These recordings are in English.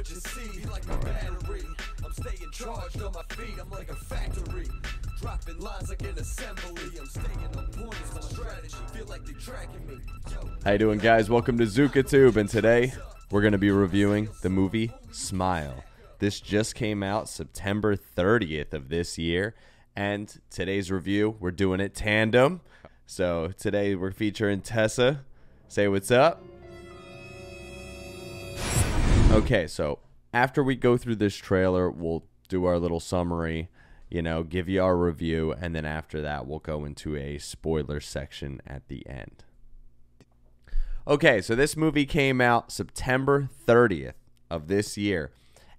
what you see, like a battery. I'm staying charged on my feet, I'm like a factory. Dropping lines like an assembly. I'm staying on point, it's my strategy. Feel like they're tracking me. How you doing, guys? Welcome to ZukaTube, and today we're going to be reviewing the movie Smile. This just came out September 30th of this year, and today's review, we're doing it tandem. So today we're featuring Tessa. Say what's up. Okay, so after we go through this trailer, we'll do our little summary, you know, give you our review, and then after that, we'll go into a spoiler section at the end. Okay, so this movie came out September 30th of this year,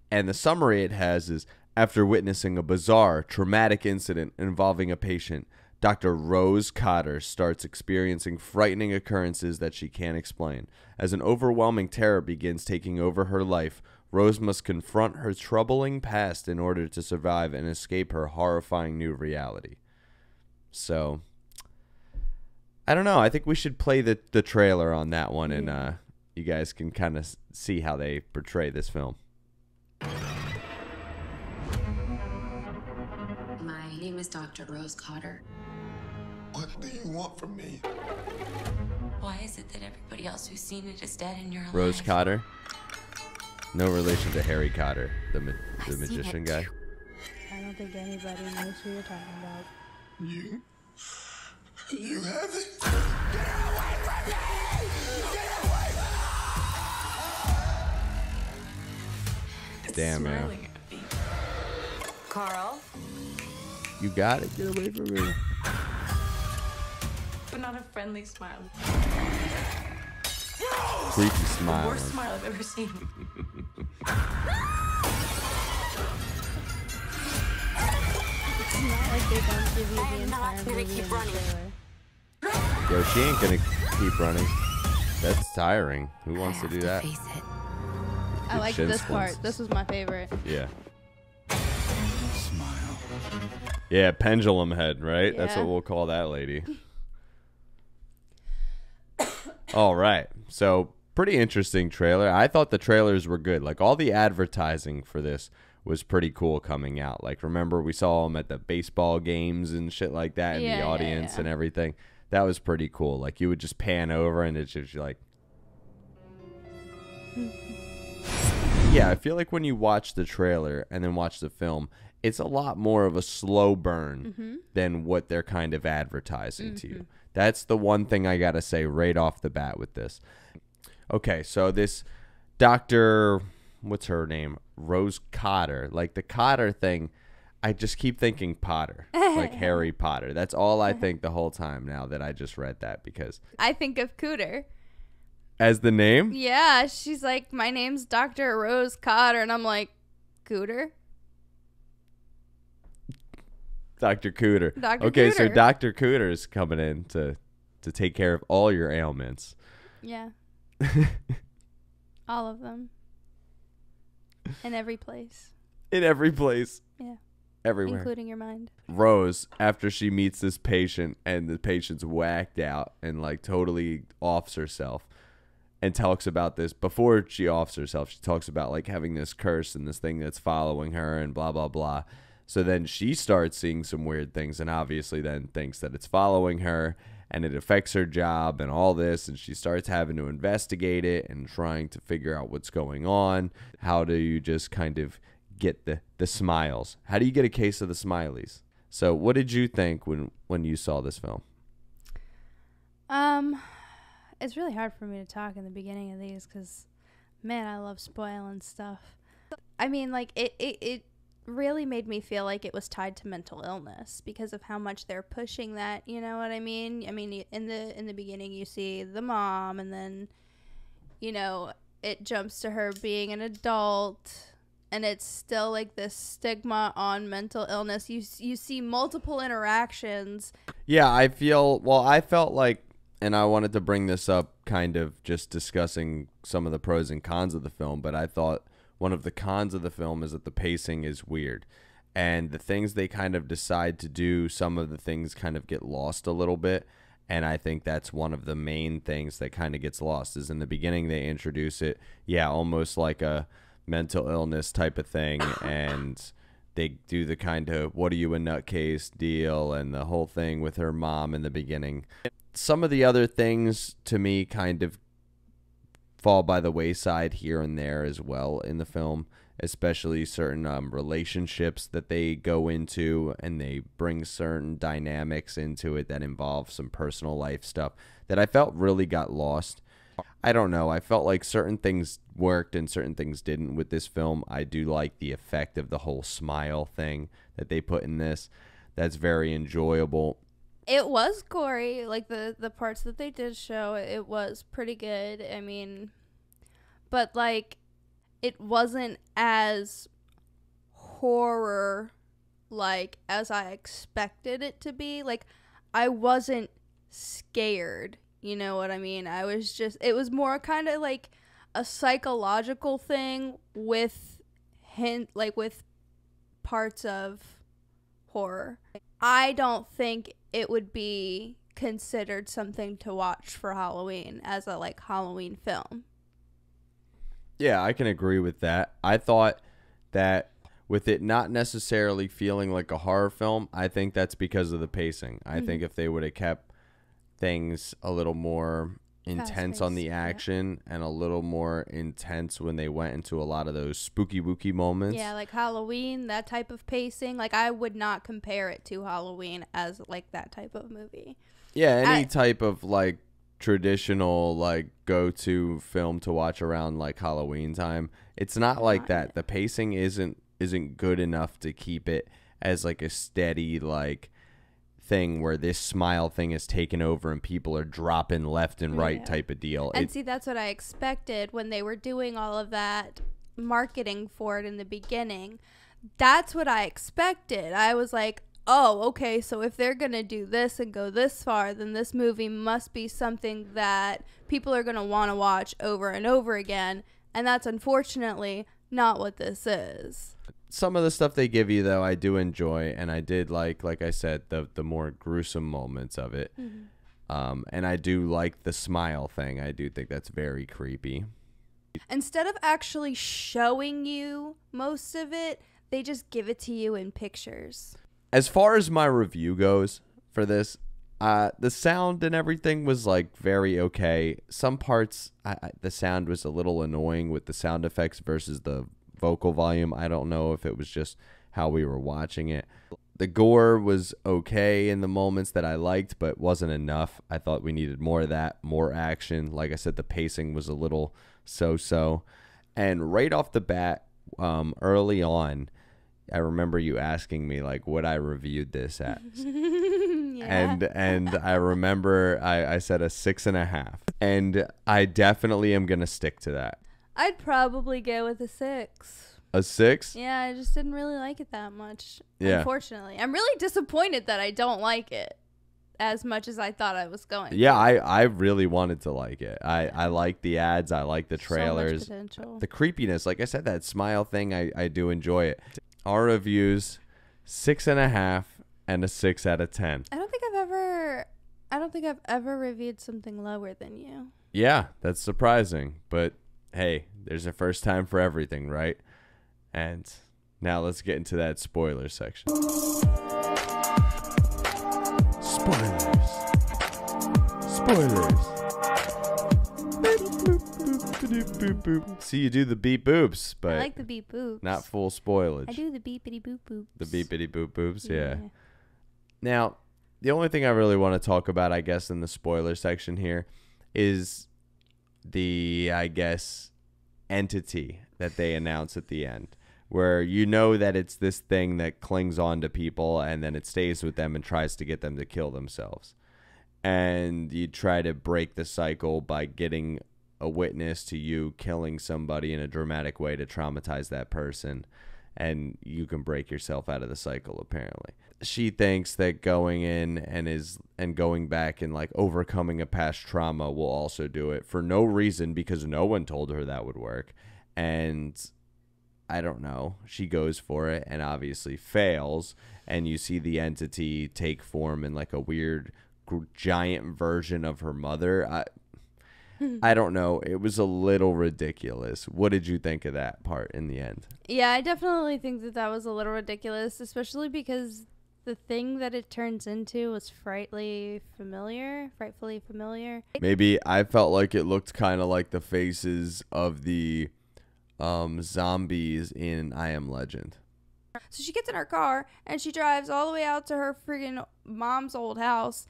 and the summary it has is, after witnessing a bizarre, traumatic incident involving a patient, Dr. Rose Cotter starts experiencing frightening occurrences that she can't explain. As an overwhelming terror begins taking over her life, Rose must confront her troubling past in order to survive and escape her horrifying new reality. So, I don't know. I think we should play the trailer on that one, and you guys can kind of see how they portray this film. My name is Dr. Rose Cotter. What do you want from me? Why is it that everybody else who's seen it is dead and you're alive? Rose Cotter? No relation to Harry Cotter, the magician guy. I don't think anybody knows who you're talking about. You have it? Damn, man. Smiling at me. Carl? You got it. Get away from me. But not a friendly smile. Creepy The smile. worst smile I've ever seen. It's not like they don't give you the I'm not entire gonna movie keep in the running. trailer. Yo, she ain't gonna keep running. That's tiring. Who wants to do that? Face it. I like Shin this splints. part. This was my favorite. Yeah. Smile. Yeah, pendulum head, right? That's Yeah. what we'll call that lady. All right. So, pretty interesting trailer. I thought the trailers were good. Like, all the advertising for this was pretty cool coming out. Like, remember we saw them at the baseball games and shit like that in Yeah, the yeah, audience yeah. and everything. That was pretty cool. Like, you would just pan over and it's just like... Yeah, I feel like when you watch the trailer and then watch the film, it's a lot more of a slow burn than what they're kind of advertising to you. That's the one thing I gotta say right off the bat with this. Okay, so this Dr. What's her name? Rose Cotter. Like, the Cotter thing, I just keep thinking Potter. Like Harry Potter. That's all I think the whole time now that I just read that, because... I think of Cooter. As the name? Yeah, she's like, my name's Dr. Rose Cotter, and I'm like, Cooter? Dr. Cooter. Dr. Okay, so Cooter. Dr. Cooter is coming in to take care of all your ailments. Yeah. All of them. In every place. In every place. Yeah. Everywhere. Including your mind. Rose, after she meets this patient and the patient's whacked out and like totally offs herself, and talks about this before she offs herself, she talks about like having this curse and this thing that's following her and blah, blah, blah. So then she starts seeing some weird things and obviously then thinks that it's following her and it affects her job and all this. And she starts having to investigate it and trying to figure out what's going on. How do you just kind of get the smiles? How do you get a case of the smileys? So what did you think when you saw this film? It's really hard for me to talk in the beginning of these because, man, I love spoiling stuff. I mean, like, it really made me feel like it was tied to mental illness because of how much they're pushing that, you know what I mean? I mean, in the beginning you see the mom, and then, you know, it jumps to her being an adult, and it's still like this stigma on mental illness. You see multiple interactions. Yeah, I felt like, and I wanted to bring this up kind of just discussing some of the pros and cons of the film, but I thought one of the cons of the film is that the pacing is weird. And the things they kind of decide to do, some of the things kind of get lost a little bit. And I think that's one of the main things that kind of gets lost is in the beginning they introduce it, almost like a mental illness type of thing, and they do the kind of "what are you, a nutcase" deal, and the whole thing with her mom in the beginning. Some of the other things to me kind of fall by the wayside here and there as well in the film, especially certain relationships that they go into, and they bring certain dynamics into it that involve some personal life stuff that I felt really got lost. I don't know. I felt like certain things worked and certain things didn't with this film. I do like the effect of the whole smile thing that they put in this. That's very enjoyable. It was gory, like the parts that they did show, it was pretty good. I mean, but like, it wasn't as horror like as I expected it to be. Like, I wasn't scared, you know what I mean? It was more kind of like a psychological thing with with parts of horror. I don't think it would be considered something to watch for Halloween as a like Halloween film. Yeah, I can agree with that. I thought that with it not necessarily feeling like a horror film, I think that's because of the pacing. I think if they would have kept things a little more intense on the action and a little more intense when they went into a lot of those spooky wooky moments. Yeah, like Halloween, that type of pacing. Like, I would not compare it to Halloween as like that type of movie. Yeah, any type of like traditional like go-to film to watch around like Halloween time. It's not like that. The pacing isn't good enough to keep it as like a steady like thing where this smile thing is taken over and people are dropping left and right type of deal. And see, that's what I expected when they were doing all of that marketing for it in the beginning. That's what I expected. I was like, oh, okay, so if they're going to do this and go this far, then this movie must be something that people are going to want to watch over and over again. And that's unfortunately not what this is. Some of the stuff they give you, though, I do enjoy, and I did like I said, the more gruesome moments of it. And I do like the smile thing. I do think that's very creepy. Instead of actually showing you most of it, they just give it to you in pictures. As far as my review goes for this, the sound and everything was like very okay. Some parts, the sound was a little annoying with the sound effects versus the vocal volume. I don't know if it was just how we were watching it. The gore was okay in the moments that I liked, but wasn't enough. I thought we needed more of that, more action. Like I said, the pacing was a little so-so. And right off the bat, early on, I remember you asking me like what I reviewed this as. And I remember I said a 6.5. And I definitely am gonna stick to that. I'd probably go with a 6. A 6? Yeah, I just didn't really like it that much. Yeah. Unfortunately. I'm really disappointed that I don't like it as much as I thought I was going Yeah, to. I really wanted to like it. I like the ads. I like the trailers. So much potential. The creepiness. Like I said, that smile thing, I do enjoy it. Our reviews, 6.5 and a 6 out of 10. I don't think I've ever reviewed something lower than you. Yeah, that's surprising. But hey, there's a first time for everything, right? And now let's get into that spoiler section. Spoilers. See, you do the beep boops, but I like the beep boops. not full spoilage. I do the beepity boop boops. The beepity boop boops, yeah. Now, the only thing I really want to talk about, I guess, in the spoiler section here is the, I guess, entity that they announce at the end, where you know that it's this thing that clings on to people and then it stays with them and tries to get them to kill themselves. And you try to break the cycle by getting a witness to you killing somebody in a dramatic way to traumatize that person, and you can break yourself out of the cycle. Apparently, she thinks that going in and going back and like overcoming a past trauma will also do it for no reason, because no one told her that would work. And I don't know, she goes for it and obviously fails, and you see the entity take form in like a weird giant version of her mother. I don't know. It was a little ridiculous. What did you think of that part in the end? Yeah, I definitely think that was a little ridiculous, especially because the thing that it turns into was frightfully familiar. Maybe I felt like it looked kind of like the faces of the zombies in I Am Legend. So she gets in her car and she drives all the way out to her friggin' mom's old house.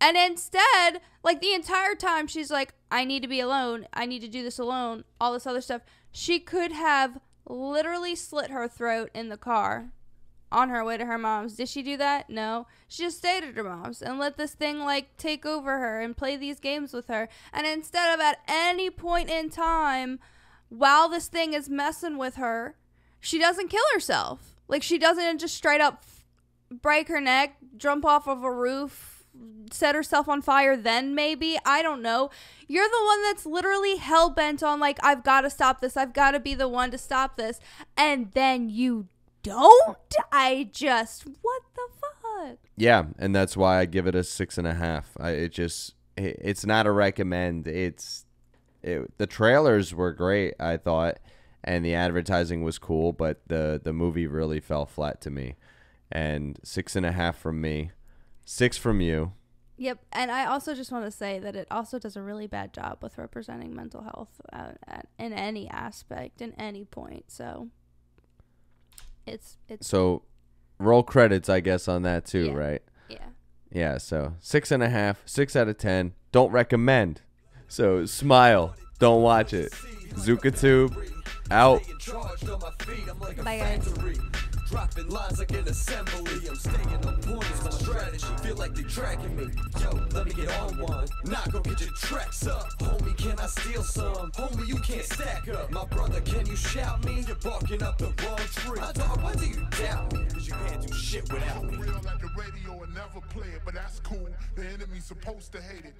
And instead, like the entire time, she's like, I need to be alone. I need to do this alone. All this other stuff. She could have literally slit her throat in the car on her way to her mom's. Did she do that? No. She just stayed at her mom's and let this thing like take over her and play these games with her. And instead of at any point in time, while this thing is messing with her, she doesn't kill herself. Like she doesn't just straight up break her neck, jump off of a roof, set herself on fire then maybe. I don't know. You're the one that's literally hell-bent on like, I've got to stop this. I've got to be the one to stop this. And then you don't? What the fuck? Yeah, and that's why I give it a 6.5. It's not a recommend. The trailers were great, I thought, and the advertising was cool, but the movie really fell flat to me. And 6.5 from me, 6 from you. Yep, and I also just want to say that it also does a really bad job with representing mental health in any aspect, in any point. So it's so roll credits, I guess, on that too, yeah, right? Yeah. Yeah. So 6.5, 6 out of 10. Don't recommend. So smile. Don't watch it. ZukaTube out. Bye, guys. Dropping lines like an assembly. I'm staying on points. My strategy feel like they tracking me. Yo, let me get on one. Nah, go get your tracks up. Homie, can I steal some? Homie, you can't stack up. My brother, can you shout me? You're barking up the wrong tree. My dog, why do you doubt me? Cause you can't do shit without me. Real like the radio and never play it, but that's cool. The enemy's supposed to hate it.